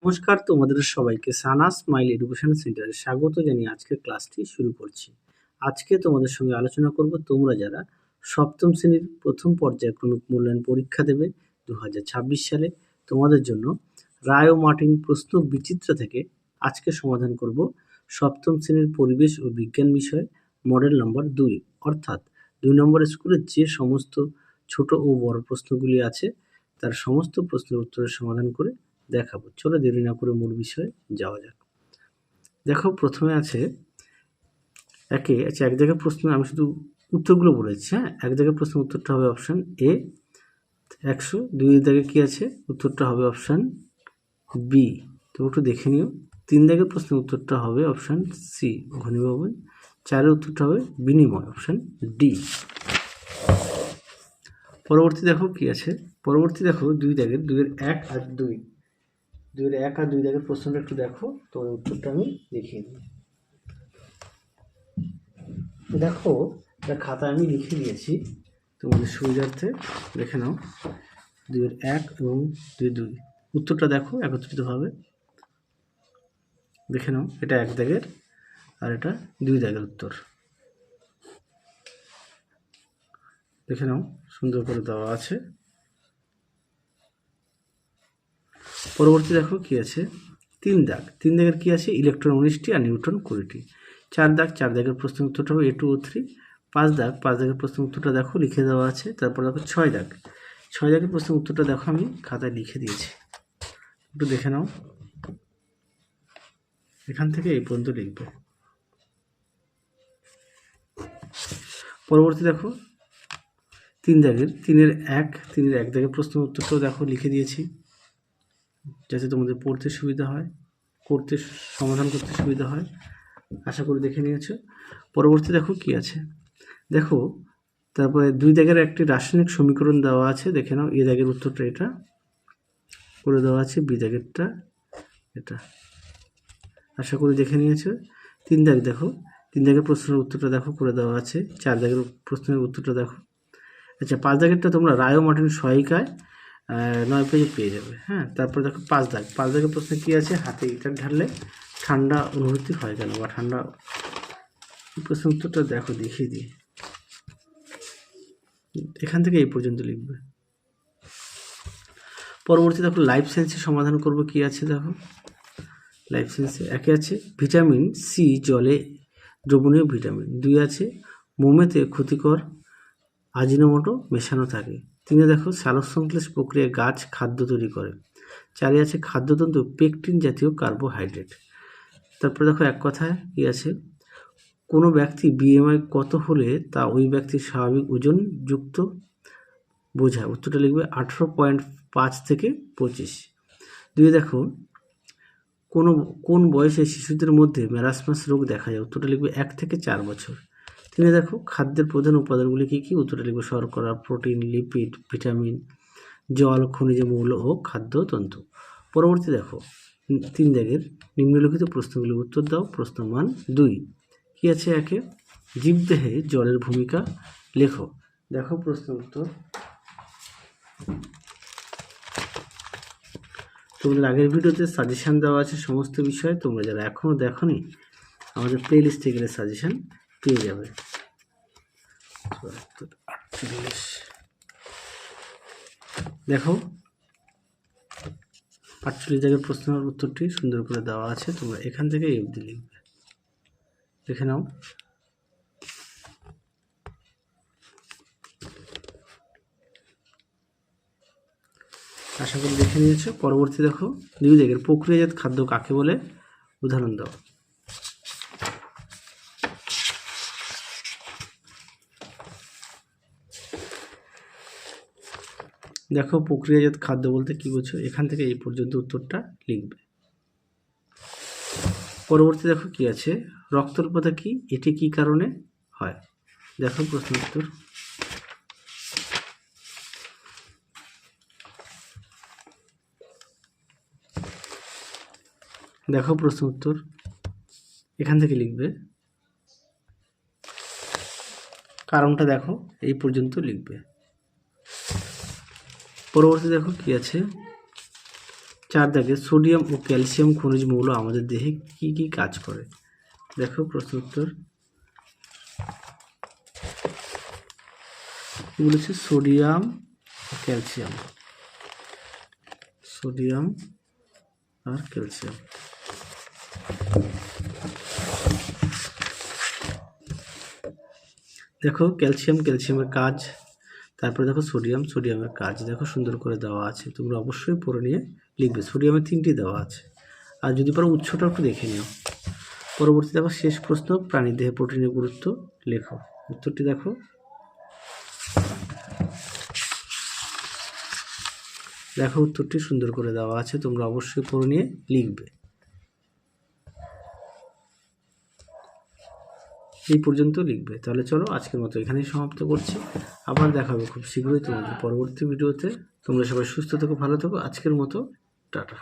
নমস্কার, তোমাদের সবাইকে সানা স্মাইল এডুকেশন সেন্টারে স্বাগত জানিয়ে আজকের ক্লাসটি শুরু করছি। আজকে তোমাদের সঙ্গে আলোচনা করব তোমরা যারা সপ্তম শ্রেণীর প্রথম পর্যায়ক্রমিক মূল্যায়ন পরীক্ষা দেবে 2026 সালে, তোমাদের জন্য রায় ও মার্টিন প্রশ্ন বিচিত্রা থেকে আজকে সমাধান করব সপ্তম শ্রেণীর পরিবেশ ও বিজ্ঞান বিষয় মডেল নম্বর 2, অর্থাৎ 2 নম্বর স্কুলের যে সমস্ত ছোট ও বড় প্রশ্নগুলি আছে তার সমস্ত প্রশ্নের উত্তরের সমাধান করে দেখাবো। চলো দেরি না করে মূল বিষয়ে যাওয়া যাক। দেখো, প্রথমে আছে এক জায়গায় প্রশ্ন, আমি শুধু উত্তরগুলো বলেছি। হ্যাঁ, এক জায়গায় প্রশ্নের উত্তরটা হবে অপশান এ 100, 2 দাগে কি আছে, উত্তরটা হবে অপশান বি, তো একটু দেখে নিও। 3 দাগের প্রশ্নের উত্তরটা হবে অপশান সি ঘনীভবন, 4-এর উত্তরটা হবে বিনিময়, অপশান ডি। পরবর্তী দেখো কি আছে, পরবর্তী দেখো 2 দাগের 2-এর 1 আর 2, 2-এর 1 আর 2 দাগের প্রশ্নটা একটু দেখো, তো উত্তরটা আমি দেখিয়ে দিই। দেখো, এটা খাতায় আমি লিখে দিয়েছি, তোমাদের সুবিধার্থে দেখে নাও। 2-এর 1 এবং 2 উত্তরটা দেখো একত্রিতভাবে দেখে নাও। এটা 1 দাগের আর এটা 2 দাগের উত্তর দেখে নাও, সুন্দর করে দেওয়া আছে। পরবর্তী দেখো কি আছে, 3 দাগ, 3 দাগের কি আছে, ইলেকট্রন 19টি আর নিউট্রন 20টি। 4 দাগ, 4 দাগের প্রশ্নের উত্তরটা হবে A2 O3। 5 দাগ, 5 দাগের প্রশ্নের উত্তরটা দেখো লিখে দেওয়া আছে। তারপর দেখো 6 দাগ, 6 দাগের প্রশ্নের উত্তরটা দেখো আমি খাতায় লিখে দিয়েছি, একটু দেখে নাও। এখান থেকে এই পর্যন্ত লিখবে। পরবর্তী দেখো 3 দাগের 3-এর 1 দাগের প্রশ্নের উত্তরটাও দেখো লিখে দিয়েছি, যাতে তোমাদের পড়তে সুবিধা হয়, করতে সমাধান করতে সুবিধা হয়, আশা করি দেখে নিয়েছো। পরবর্তী দেখো কি আছে, দেখো তারপরে 2 দাগের একটি রাসায়নিক সমীকরণ দেওয়া আছে, দেখে নাও। এ দাগের উত্তরটা এটা করে দেওয়া আছে, বি দাগেরটা এটা, আশা করি দেখে নিয়েছো। 3 দাগ দেখো, 3 দাগের প্রশ্নের উত্তরটা দেখো করে দেওয়া আছে। 4 দাগের প্রশ্নের উত্তরটা দেখো। আচ্ছা, 5 দাগেরটা তোমরা রায় ও মার্টিন সহায়িকায় 9 পেজে পেয়ে যাবে। হ্যাঁ, তারপর দেখো 5 দাগ, 5 দাগের প্রশ্নে কি আছে, হাতে এটা ঢাললে ঠান্ডা অনুভূতি হয় কেন, বা ঠান্ডা, প্রশ্নের উত্তরটা দেখো দেখিয়ে দিই। এখান থেকে এই পর্যন্ত লিখবে। পরবর্তী দেখো লাইফ সায়েন্সের সমাধান করব কি আছে, দেখো লাইফ সায়েন্সে 1 আছে ভিটামিন সি জলে দ্রবণীয় ভিটামিন, 2 আছে মোমেতে ক্ষতিকর আজিনোমোটো মেশানো থাকে, 3 দেখো সালোকসংশ্লেষ প্রক্রিয়ায় গাছ খাদ্য তৈরি করে, 4 আছে খাদ্যতন্তু পেকটিন জাতীয় কার্বোহাইড্রেট। তারপর দেখো এক কথায় কি আছে, কোনো ব্যক্তি বিএমআই কত হলে তা ওই ব্যক্তির স্বাভাবিক ওজন যুক্ত বোঝায়, উত্তরটা লিখবে 18.5 থেকে 25। 2 দেখো কোন বয়সে শিশুদের মধ্যে ম্যারাসমাস রোগ দেখা যায়, উত্তরটা লিখবে 1 থেকে 4 বছর। 3 দেখো খাদ্যের প্রধান উপাদানগুলি কী কী, উত্তরটা লিখবে শর্করা, প্রোটিন, লিপিড, ভিটামিন, জল, খনিজ মৌল ও খাদ্যতন্তু। পরবর্তী দেখো 3 দাগের নিম্নলিখিত প্রশ্নগুলির উত্তর দাও। প্রশ্ন মান 2 কী আছে, 1 জীবদেহে জলের ভূমিকা লেখো। দেখো প্রশ্ন উত্তর, তোমাদের আগের ভিডিওতে সাজেশান দেওয়া আছে সমস্ত বিষয়ে, তোমরা যারা এখনও দেখোনি আমাদের প্লে লিস্টে গেলে সাজেশান পেয়ে যাবে। দেখো 48 জায়গার প্রশ্নের উত্তরটি সুন্দর করে দেওয়া আছে, তোমরা এখান থেকে এই অবধি লিখবে, দেখে নাও। আশা করি দেখে নিয়েছো। পরবর্তী দেখো 2 জায়গার প্রক্রিয়াজাত খাদ্য কাকে বলে, উদাহরণ দাও। দেখো প্রক্রিয়াজাত খাদ্য বলতে কি বোঝো, এখান থেকে এই পর্যন্ত উত্তরটা লিখবে। পরবর্তী দেখো কি আছে, রক্তল্পতা কি, এটি কি কারণে হয়, দেখো প্রশ্ন উত্তর। দেখো প্রশ্ন উত্তর, এখান থেকে লিখবে, কারণটা দেখো এই পর্যন্ত লিখবে। পরবর্তী দেখো কি আছে, 4 দাগে সোডিয়াম ও ক্যালসিয়াম খনিজ মৌল আমাদের দেহে কি কি কাজ করে? দেখো প্রশ্ন উত্তর কি বলেছে, সোডিয়াম ও ক্যালসিয়াম, সোডিয়াম আর ক্যালসিয়াম। দেখো ক্যালসিয়ামের কাজ, তারপরে দেখো সোডিয়ামের কাজ দেখো সুন্দর করে দেওয়া আছে, তোমরা অবশ্যই পড়ে নিয়ে লিখবে। সোডিয়ামের 3টি দেওয়া আছে, আর যদি পারো উৎসটা একটু দেখে নিও। পরবর্তী দেখো শেষ প্রশ্ন, প্রাণীর দেহে প্রোটিনের গুরুত্ব লেখো। উত্তরটি দেখো, উত্তরটি সুন্দর করে দেওয়া আছে, তোমরা অবশ্যই পড়ে নিয়ে লিখবে। এই পর্যন্ত লিখবে। তাহলে চলো আজকের মতো এখানেই সমাপ্ত করছি, আবার দেখা হবে খুব শীঘ্রই তোমাদের পরবর্তী ভিডিওতে। তোমরা সবাই সুস্থ থেকো, ভালো থেকো। আজকের মতো টাটা।